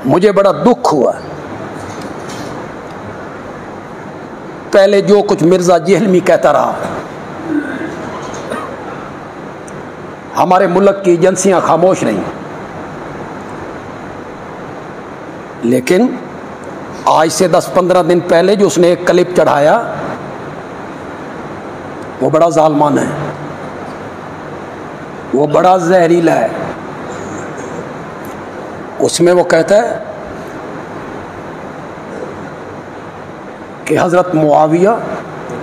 मुझे बड़ा दुख हुआ। पहले जो कुछ मिर्ज़ा जेहलमी कहता रहा, हमारे मुल्क की एजेंसियां खामोश नहीं, लेकिन आज से 10-15 दिन पहले जो उसने एक क्लिप चढ़ाया वो बड़ा जालमान है, वो बड़ा जहरीला है। उसमें वो कहता है कि हज़रत मुआविया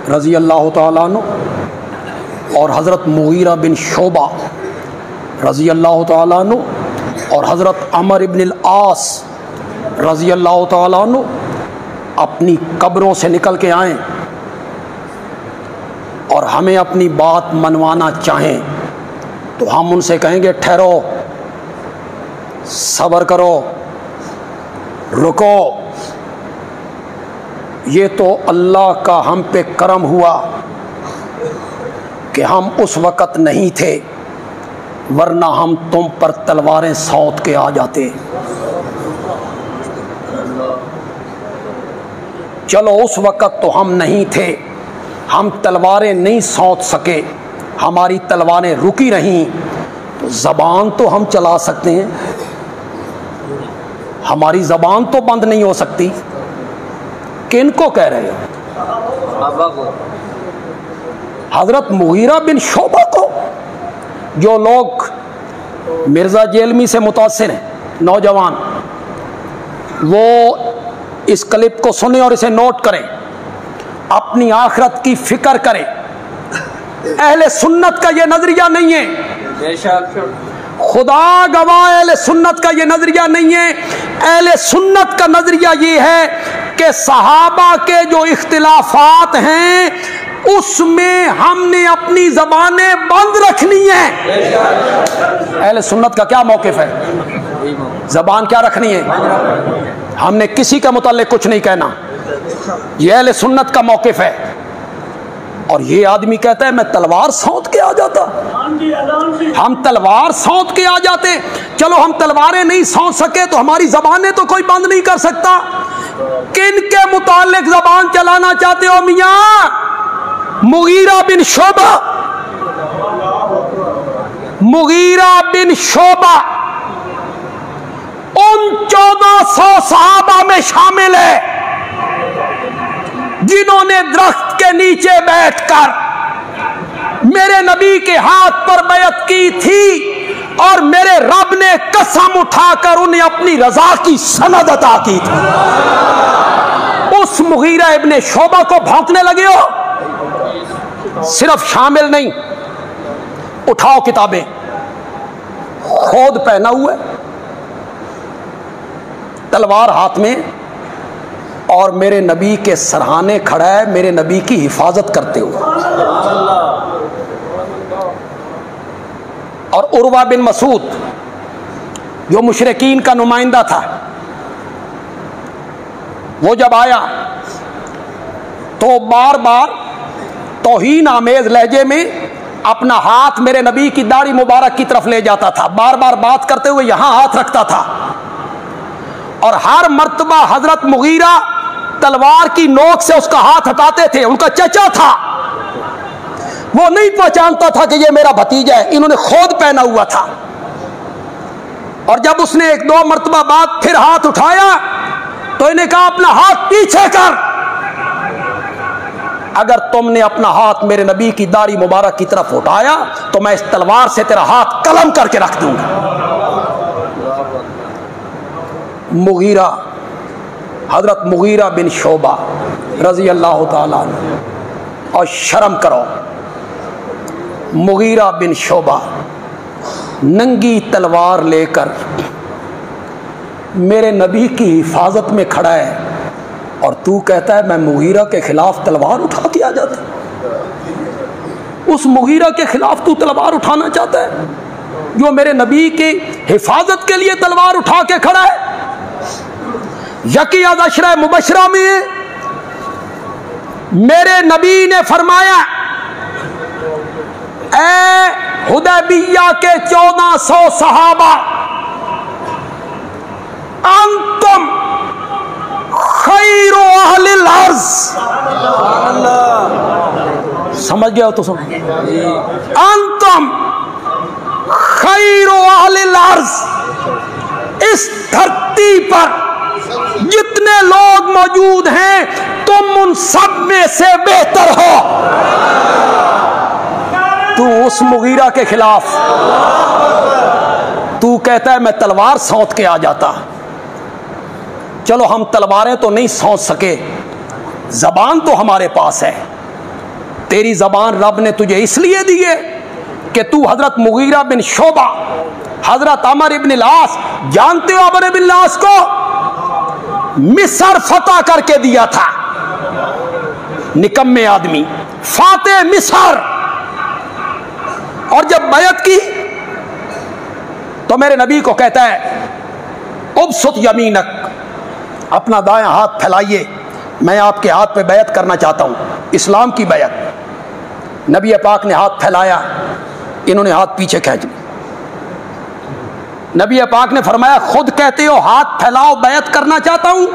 रज़ी अल्लाह ताला अन्हु और हज़रत मुगीरा बिन शोबा रज़ी अल्लाह ताला अन्हु और हज़रत अमर इब्न आस रज़ी अल्लाह ताला अन्हु अपनी कब्रों से निकल के आएँ और हमें अपनी बात मनवाना चाहें तो हम उनसे कहेंगे ठहरो, सब्र करो, रुको। ये तो अल्लाह का हम पे करम हुआ कि हम उस वक़्त नहीं थे, वरना हम तुम पर तलवारें सौंत के आ जाते। चलो उस वक़्त तो हम नहीं थे, हम तलवारें नहीं सौंत सके, हमारी तलवारें रुकी रहीं, तो ज़बान तो हम चला सकते हैं, हमारी ज़बान तो बंद नहीं हो सकती। किनको कह रहे हो? हज़रत मुगीरा बिन शोबा को। जो लोग मिर्ज़ा जेहलमी से मुतासिर हैं नौजवान, वो इस क्लिप को सुने और इसे नोट करें, अपनी आखिरत की फिक्र करें। अहले सुन्नत का ये नजरिया नहीं है, खुदा गवाह अहले सुन्नत का ये नजरिया नहीं है। अहले सुन्नत का नजरिया ये है कि सहाबा के जो इख्तिलाफात हैं उसमें हमने अपनी जबानें बंद रखनी है। अहले सुन्नत का क्या मौकिफ है? जबान क्या रखनी है? हमने किसी के मुताल्लिक कुछ नहीं कहना, यह अहले सुन्नत का मौकिफ है। और ये आदमी कहता है मैं तलवार सौंत के आ जाता, हम तलवार सौंत के आ जाते। चलो हम तलवारें नहीं सौंत सके तो हमारी जबानें तो कोई बंद नहीं कर सकता। किन के मुताल्लिक जबान चलाना चाहते हो मियां? मुगीरा बिन शोबा, मुगीरा बिन शोबा उन 1400 सहाबा में शामिल है जिन्होंने दरख्त के नीचे बैठकर मेरे नबी के हाथ पर बैत की थी और मेरे रब ने कसम उठाकर उन्हें अपनी रजा की सनद अता की थी। उस मुगीरा इब्ने शोबा को भौंकने लगे हो? सिर्फ शामिल नहीं, उठाओ किताबें, खोद पहना हुआ, तलवार हाथ में, और मेरे नबी के सरहाने खड़ा है मेरे नबी की हिफाजत करते हुए। और उर्वा बिन मसूद जो मुशरिकीन का नुमाइंदा था, वो जब आया तो बार बार तौहीन आमेज लहजे में अपना हाथ मेरे नबी की दाढ़ी मुबारक की तरफ ले जाता था, बार बार बात करते हुए यहां हाथ रखता था। और हर मर्तबा हजरत मुगीरा तलवार की नोक से उसका हाथ हटाते थे। उनका चचा था, वो नहीं पहचानता था कि ये मेरा भतीजा है, इन्होंने खोद पहना हुआ था। और जब उसने 1-2 मर्तबा बाद फिर हाथ उठाया तो इन्हें कहा अपना हाथ पीछे कर, अगर तुमने अपना हाथ मेरे नबी की दाढ़ी मुबारक की तरफ उठाया तो मैं इस तलवार से तेरा हाथ कलम करके रख दूंगा। मुगीरा, हजरत मुगीरा बिन शोबा रजी अल्लाह ताला अन्हु, और शर्म करो, मुगीरा बिन शोबा नंगी तलवार लेकर मेरे नबी की हिफाजत में खड़ा है और तू कहता है मैं मुगीरा के खिलाफ तलवार उठा के आ जाता। उस मुगीरा के खिलाफ तू तलवार उठाना चाहता है जो मेरे नबी की हिफाजत के लिए तलवार उठा के खड़ा है। यकीन अशरा मुबशरा में मेरे नबी ने फरमाया, ऐ हुदैबिया के 1400 सहाबा, अंत खैरो अहलिल अर्ज़, समझ गए हो तो समझ, अंतम खैरो अहलिल अर्ज़, इस धरती पर जितने लोग मौजूद हैं तुम उन सब में से बेहतर हो। तू उस मुगीरा के खिलाफ तू कहता है मैं तलवार सौंत के आ जाता। चलो हम तलवारें तो नहीं सौंत सके, जबान तो हमारे पास है। तेरी जबान रब ने तुझे इसलिए दी है कि तू हजरत मुगीरा बिन शोबा, हजरत अमर इब्न लास, जानते हो अमर इब्न लास को? मिस्र फतह करके दिया था, निकम्मे आदमी, फाते मिस्र। और जब बैत की तो मेरे नबी को कहता है उबसुत यमीनक, अपना दायां हाथ फैलाइए, मैं आपके हाथ पे बैत करना चाहता हूं, इस्लाम की बैत। नबी पाक ने हाथ फैलाया, इन्होंने हाथ पीछे खींच लिया। नबी पाक ने फरमाया खुद कहते हो हाथ फैलाओ बैत करना चाहता हूं,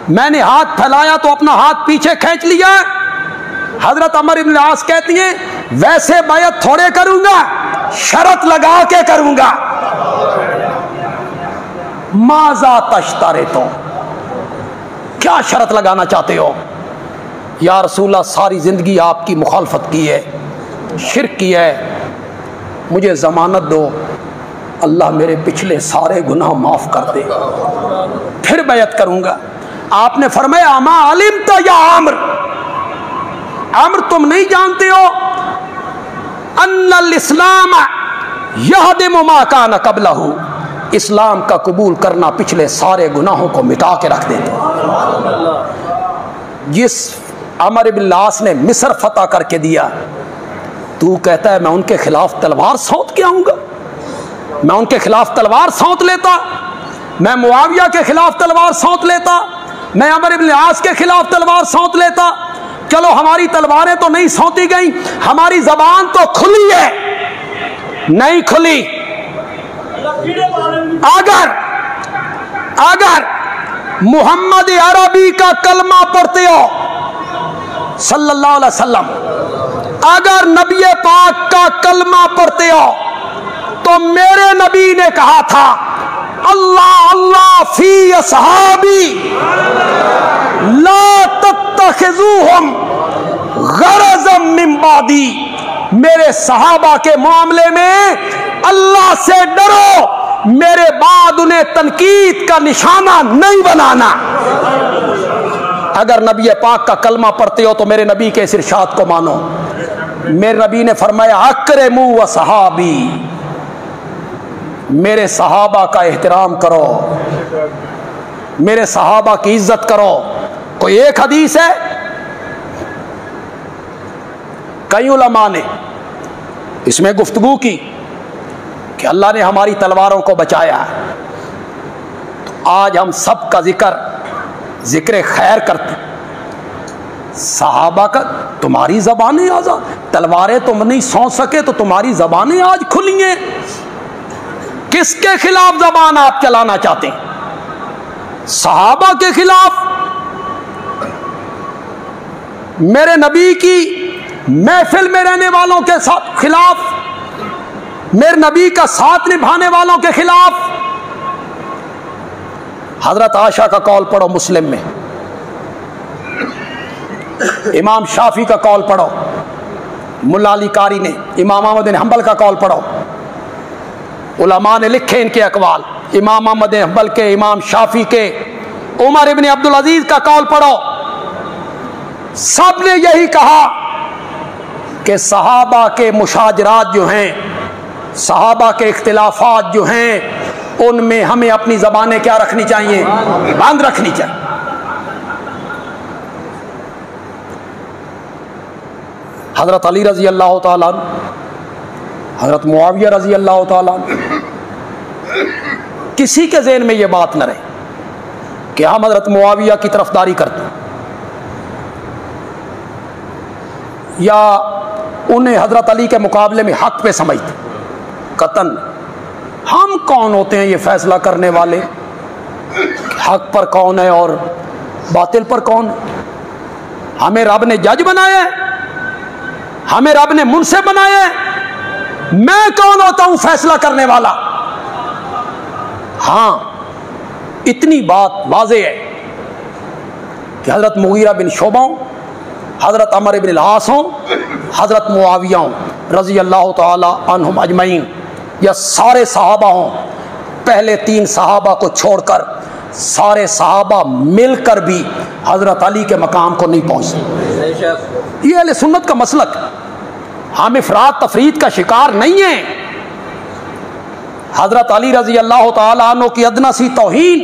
मैंने हाथ फैलाया तो अपना हाथ पीछे खींच लिया। हजरत अमर इब्न आस कहती हैं वैसे बैत थोड़े करूंगा, शर्त लगा के करूंगा। माजा तश्तारे, तो क्या शर्त लगाना चाहते हो? या रसूलल्लाह सारी जिंदगी आपकी मुखालफत की है, शिर्क की है, मुझे जमानत दो, अल्लाह मेरे पिछले सारे गुनाह माफ कर दे, फिर बैत करूंगा। आपने फरमाया अमा अलिम तो या आम्र, आम्र तुम नहीं जानते हो अन्नल इस्लाम यहदिमु मा कान क़ब्लहु, इस्लाम का कबूल करना पिछले सारे गुनाहों को मिटा के रख देते। जिस अमर इब्न लास ने मिस्र फतह करके दिया, तू कहता है मैं उनके खिलाफ तलवार सौंत के आऊंगा? मैं उनके खिलाफ तलवार सौंत लेता, मैं मुआविया के खिलाफ तलवार सौंत लेता, मैं अमर इब्न आस के खिलाफ तलवार सौंत लेता। चलो हमारी तलवारें तो नहीं सौंती गई, हमारी जबान तो खुली है, नहीं खुली। अगर मोहम्मद अरबी का कलमा पढ़ते हो सल्लल्लाहु अलैहि वसल्लम, अगर नबी पाक का कलमा पढ़ते हो तो मेरे नबी ने कहा था अल्लाह अल्लाह फी असहाबी ला तत्तखिज़ूहुम गरज़म मिन बादी, मेरे सहाबा के मामले में अल्लाह से डरो, मेरे बाद उन्हें तनकीद का निशाना नहीं बनाना। अगर नबी पाक का कलमा पढ़ते हो तो मेरे नबी के इस इरशाद को मानो। मेरे नबी ने फरमाया अकरमू व सहाबी, मेरे सहाबा का एहतराम करो, मेरे सहाबा की इज्जत करो। कोई एक हदीस है, कई उलमा ने इसमें गुफ्तगू की कि अल्लाह ने हमारी तलवारों को बचाया है। तो आज हम सब का जिक्र खैर करते। सहाबा का तुम्हारी जबानें आजाद, तलवारें तुम नहीं सौंप सके तो तुम्हारी जबानें आज खुली हैं। किसके खिलाफ जबान आप चलाना चाहते हैं? सहाबा के खिलाफ, मेरे नबी की महफिल में रहने वालों के साथ खिलाफ, मेरे नबी का साथ निभाने वालों के खिलाफ। हजरत आयशा का कौल पढ़ो मुस्लिम में, इमाम शाफी का कौल पढ़ो, मुल्ला अली कारी ने, इमाम अहमद बिन हंबल का कौल पढ़ो, उलमा ने लिखे इनके अकवाल, इमाम अहमद बिन हंबल के, इमाम शाफी के, उमर इब्न अब्दुल अजीज का कौल पढ़ो। सब ने यही कहा कि सहाबा के मुशाजरात जो हैं, सहाबा के इख्तिलाफात जो हैं, उनमें हमें अपनी ज़बानें क्या रखनी चाहिए? बंद रखनी चाहिए। हज़रत अली रज़ी अल्लाह ताला अन्हु, हज़रत मुआविया रज़ी अल्लाह ताला अन्हु, किसी के ज़हन में ये बात न रहे कि हम हज़रत मुआविया की तरफदारी करते हैं या उन्हें हज़रत अली के मुकाबले में हक पे समझते। कतन हम कौन होते हैं ये फैसला करने वाले, हक पर कौन है और बातिल पर कौन है? हमें रब ने जज बनाया है, हमें रब ने मुनसिफ बनाया है। मैं कौन होता हूं फैसला करने वाला? हां, इतनी बात वाज़ेह है कि हजरत मुगीरा बिन शोबा हो, हजरत अमर बिन आस हो, हजरत मुआविया हो रजी अल्लाह ताला अन्हुम अजमईन, या सारे सहाबा हों, पहले 3 सहाबा को छोड़कर सारे सहाबा मिलकर भी हजरत अली के मकाम को नहीं पहुंच सकते। ये अहले सुन्नत का मसलक है। हम इफरात तफरीद का शिकार नहीं है। हजरत अली रजी अल्लाह ताला अन्हु की अदना सी तौहीन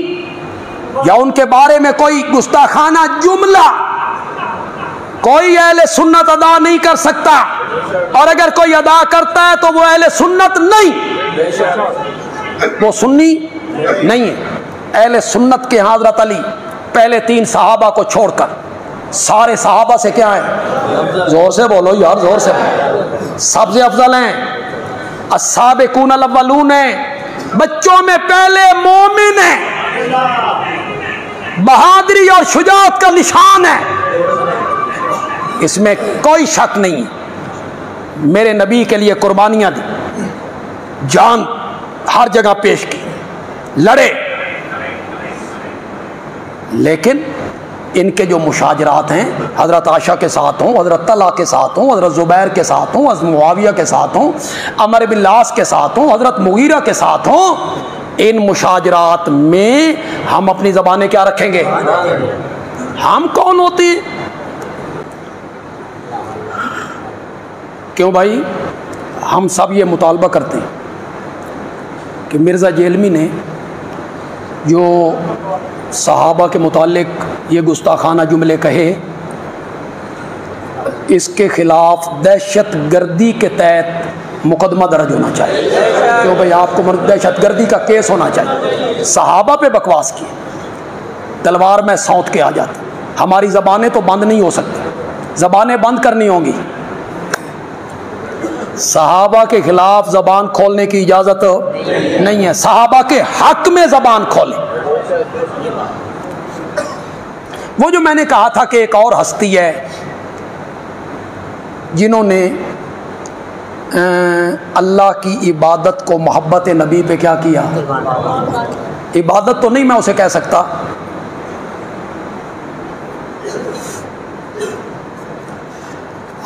या उनके बारे में कोई गुस्ताखाना जुमला कोई अहले सुन्नत अदा नहीं कर सकता, और अगर कोई अदा करता है तो वो अहले सुन्नत नहीं, वो सुन्नी नहीं है। अहले सुन्नत के हजरत अली पहले 3 सहाबा को छोड़कर सारे सहाबा से क्या है? जोर से बोलो यार, जोर से बोलो। सबसे अफजल हैं, अस्साबिकून अल-अव्वलून हैं, बच्चों में पहले मोमिन है, बहादुरी और शुजाअत का निशान है, इसमें कोई शक नहीं है। मेरे नबी के लिए कुर्बानियां दी, जान हर जगह पेश की, लड़े, लेकिन इनके जो मुशाजरात हैं हज़रत आशा के साथ हों, हज़रत तला के साथ हों, हज़रत ज़ुबैर के साथ हों, हज़रत मुआविया के साथ हों, अमर बिन लास के साथ हों, हज़रत मुगीरा के साथ हों, इन मुशाजरात में हम अपनी ज़बानें क्या रखेंगे? हम कौन होते हैं? क्यों भाई? हम सब ये मुतालबा करते हैं कि मिर्ज़ा जेलमी ने जो सहाबा के मुतालिक ये गुस्ताखाना जुमले कहे, इसके खिलाफ दहशत गर्दी के तहत मुकदमा दर्ज होना चाहिए। क्यों भाई? आपको दहशत गर्दी का केस होना चाहिए। सहाबा पे बकवास की, तलवार में सौंत के आ जाती। हमारी ज़बानें तो बंद नहीं हो सकती, ज़बानें बंद करनी होंगी। सहाबा के खिलाफ ज़बान खोलने की इजाज़त नहीं है, सहाबा के हक में ज़बान खोलें। वो जो मैंने कहा था कि एक और हस्ती है जिन्होंने अल्लाह की इबादत को मोहब्बत नबी पे क्या किया? इबादत तो नहीं मैं उसे कह सकता,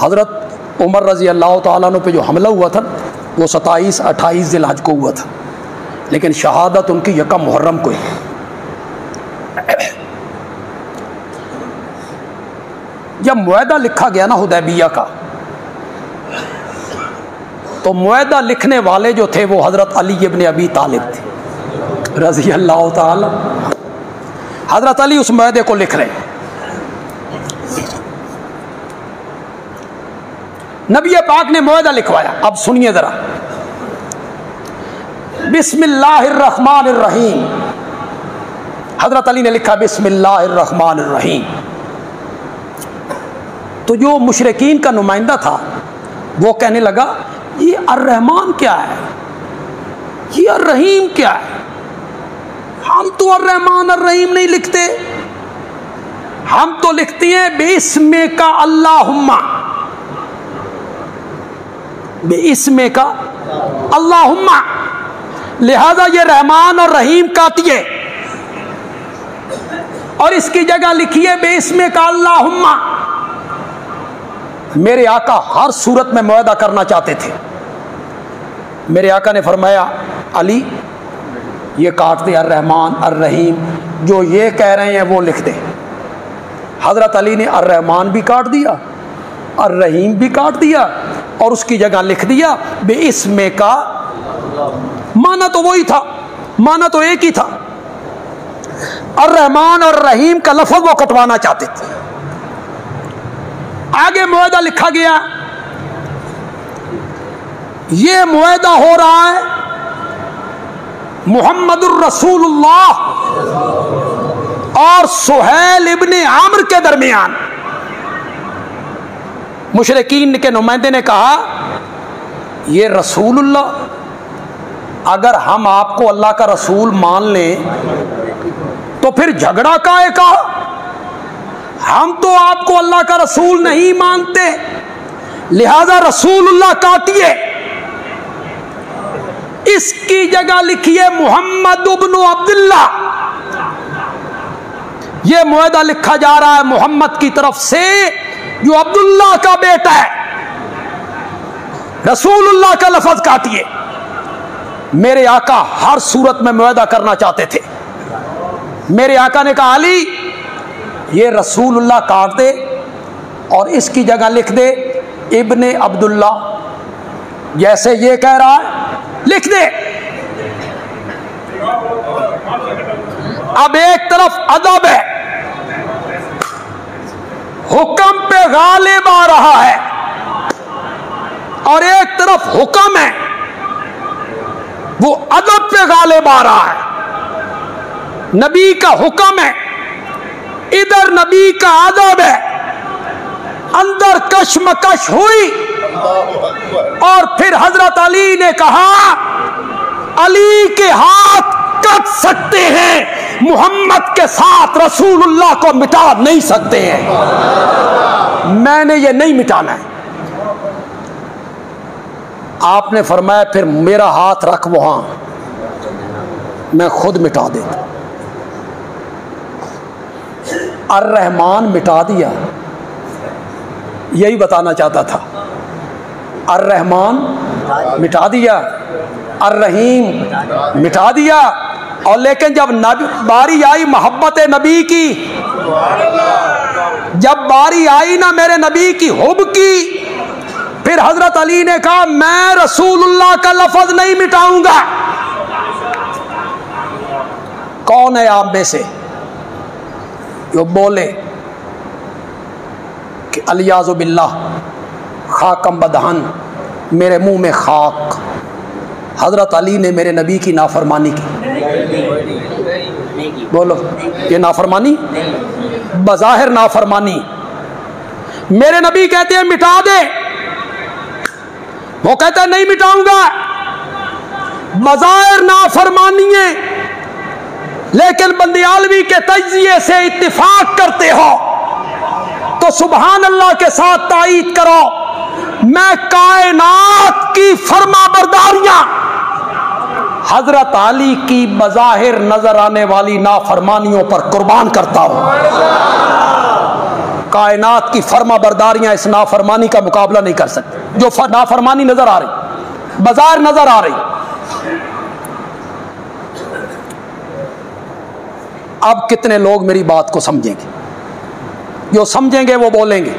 हज़रत उमर रज़ी अल्लाह ताला अन्हु पे जो हमला हुआ था वो 27-28 ज़िलहज को हुआ था, लेकिन शहादत उनकी 1 मुहर्रम को ही। जब मुआहदा लिखा गया ना हुदैबिया का, तो मुआहदा लिखने वाले जो थे वो हज़रत अली इब्न अबी तालिब थे रज़ी अल्लाह ताला। हज़रत अली उस मुआहदे को लिख रहे हैं। नबी पाक ने मुआहदा लिखवाया। अब सुनिए ज़रा, बिस्मिल्लाहिर्रहमानिर्रहीम। हज़रत अली ने लिखा बिस्मिल्लाहिर्रहमानिर्रहीम। तो जो मुशरिकीन का नुमाइंदा था वो कहने लगा ये अर्रहमान क्या है, ये अर्रहीम क्या है? हम तो अर्रहमान अर्रहीम नहीं लिखते, हम तो लिखते हैं बिस्मे का अल्लाहुम्मा, बिस्मे का अल्लाहुम्मा। लिहाजा ये रहमान और रहीम काटिए और इसकी जगह लिखिए बिस्मे का अल्लाहुम्मा। मेरे आका हर सूरत में मुआहदा करना चाहते थे। मेरे आका ने फरमाया अली ये काट दे, अर्रहमान अर्रहीम, जो ये कह रहे हैं वो लिख दे। हज़रत अली ने अर्रहमान भी काट दिया, अर्रहीम भी काट दिया और उसकी जगह लिख दिया बेइस्मे का। माना तो वही था, माना तो एक ही था। अर्रहमान और रहीम का लफ्ज़ वो कटवाना चाहते थे। आगे मुआहदा लिखा गया। ये मुआहदा हो रहा है मुहम्मदुर रसूलुल्लाह और सुहैल इब्ने आमर के दरमियान। मुशरिकीन के नुमाइंदे ने कहा ये रसूलुल्लाह, अगर हम आपको अल्लाह का रसूल मान लें तो फिर झगड़ा काहे का? हम तो आपको अल्लाह का रसूल नहीं मानते, लिहाजा रसूलुल्लाह काटिए। इसकी जगह लिखिए मोहम्मद इब्न अब्दुल्ला। यह मुआहदा लिखा जा रहा है मोहम्मद की तरफ से जो अब्दुल्ला का बेटा है। रसूलुल्लाह का लफ्ज काटिए। मेरे आका हर सूरत में मुआहदा करना चाहते थे। मेरे आका ने कहा अली ये रसूलुल्लाह काट दे और इसकी जगह लिख दे इब्ने अब्दुल्ला, जैसे ये कह रहा है लिख दे। अब एक तरफ अदब है, हुक्म पे गालिब आ रहा है, और एक तरफ हुक्म है वो अदब पे गालिब आ रहा है। नबी का हुक्म है, इधर नबी का अदब है। अंदर कशमकश हुई और फिर हजरत अली ने कहा अली के हाथ कट सकते हैं, मोहम्मद के साथ रसूलुल्लाह को मिटा नहीं सकते हैं। मैंने ये नहीं मिटाना है। आपने फरमाया फिर मेरा हाथ रख वहां, मैं खुद मिटा देता। अर्रहमान मिटा दिया, यही बताना चाहता था। अर्रहमान मिटा दिया, अर्रहीम मिटा दिया। और लेकिन जब बारी आई मोहब्बत नबी की, जब बारी आई ना मेरे नबी की हुब की, फिर हजरत अली ने कहा मैं रसूलुल्लाह का लफ्ज नहीं मिटाऊंगा। कौन है आप में से जो बोले कि अलियाज़ु बिल्लाह खाकम बदहन, मेरे मुंह में खाक, हजरत अली ने मेरे नबी की नाफरमानी की? बोलो, ये नाफरमानी, बज़ाहिर नाफरमानी। मेरे नबी कहते हैं मिटा दे, वो कहता है नहीं मिटाऊंगा। बज़ाहिर नाफरमानी है, लेकिन बंदियालवी के तज्जिए से इत्तिफाक करते हो तो सुभान अल्लाह के साथ ताईद करो। मैं कायनात की फरमाबरदारियां हजरत अली की बज़ाहिर नजर आने वाली नाफरमानियों पर कुर्बान करता हूं। कायनात की फरमाबरदारियां इस नाफरमानी का मुकाबला नहीं कर सकती। जो नाफरमानी नजर आ रही, बज़ाहिर नजर आ रही। अब कितने लोग मेरी बात को समझेंगे? जो समझेंगे वो बोलेंगे,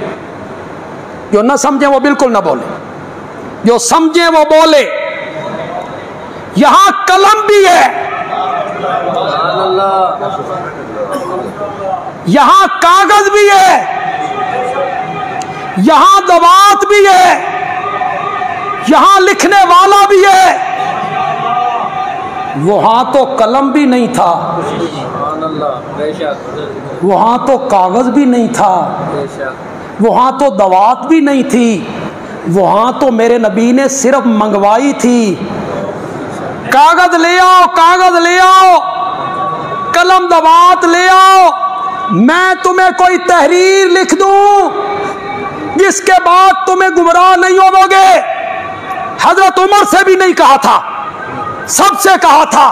जो ना समझे वो बिल्कुल ना बोले। जो समझे वो बोले। यहां कलम भी है, यहां कागज भी है, यहां दवात भी है, यहां लिखने वाला भी है। वहां तो कलम भी नहीं था, वहां तो कागज भी नहीं था, वहां तो दवात भी नहीं थी। वहां तो मेरे नबी ने सिर्फ मंगवाई थी, कागज ले आओ, कागज ले आओ, कलम दवात ले आओ, मैं तुम्हें कोई तहरीर लिख दूं जिसके बाद तुम्हें गुमराह नहीं होवोगे। हजरत उमर से भी नहीं कहा था, सबसे कहा था,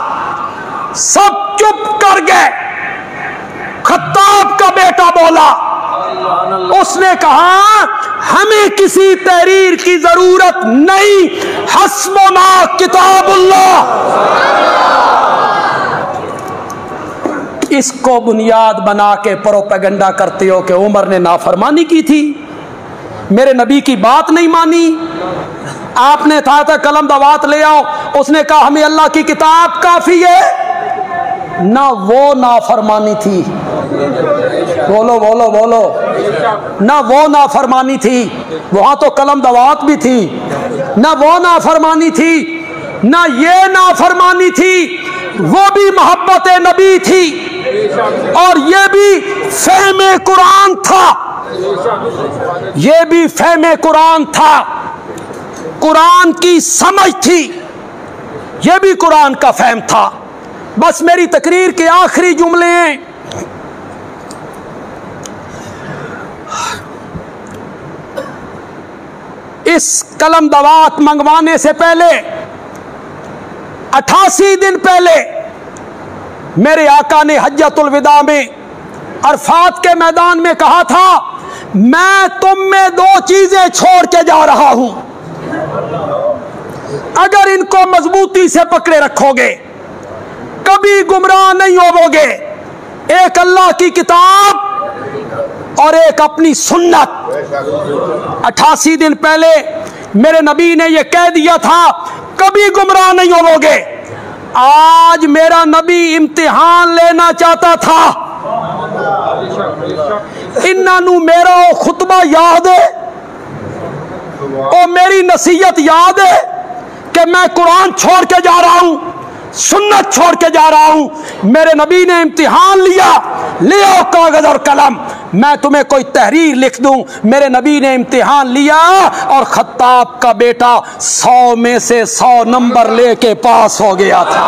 सब चुप कर गए। खत्ताब का बेटा बोला, उसने कहा हमें किसी तहरीर की जरूरत नहीं, हस्बुना किताबुल्लाह। इसको बुनियाद बना के प्रोपेगेंडा करते हो कि उमर ने नाफरमानी की थी, मेरे नबी की बात नहीं मानी। आपने कहा था कलम दवात ले आओ, उसने कहा हमें अल्लाह की किताब काफी है। ना वो नाफरमानी थी, बोलो बोलो बोलो, ना वो नाफरमानी थी, वहां तो कलम दवात भी थी। ना वो नाफरमानी थी, ना ये नाफरमानी थी, वो भी मोहब्बत नबी थी, और ये भी फहमे कुरान था, ये भी फहमे कुरान था, कुरान की समझ थी, ये भी कुरान का फहम था। बस मेरी तकरीर के आखिरी जुमले हैं। इस कलम दवात मंगवाने से पहले 88 दिन पहले मेरे आका ने हज्जतुल विदा में अरफात के मैदान में कहा था, मैं तुम में 2 चीजें छोड़ के जा रहा हूं, अगर इनको मजबूती से पकड़े रखोगे कभी गुमराह नहीं होवोगे। एक अल्लाह की किताब और एक अपनी सुन्नत। 88 दिन पहले मेरे नबी ने यह कह दिया था, कभी गुमराह नहीं होवोगे। आज मेरा नबी इम्तिहान लेना चाहता था। इन्हां मेरा वो खुतबा याद है और मेरी नसीहत याद है कि मैं कुरान छोड़ के जा रहा हूं, सुन्नत छोड़ के जा रहा हूं। मेरे नबी ने इम्तिहान लिया, ले आओ कागज और कलम, मैं तुम्हें कोई तहरीर लिख दूं। मेरे नबी ने इम्तिहान लिया और खत्ताब का बेटा 100 में से 100 नंबर लेके पास हो गया था।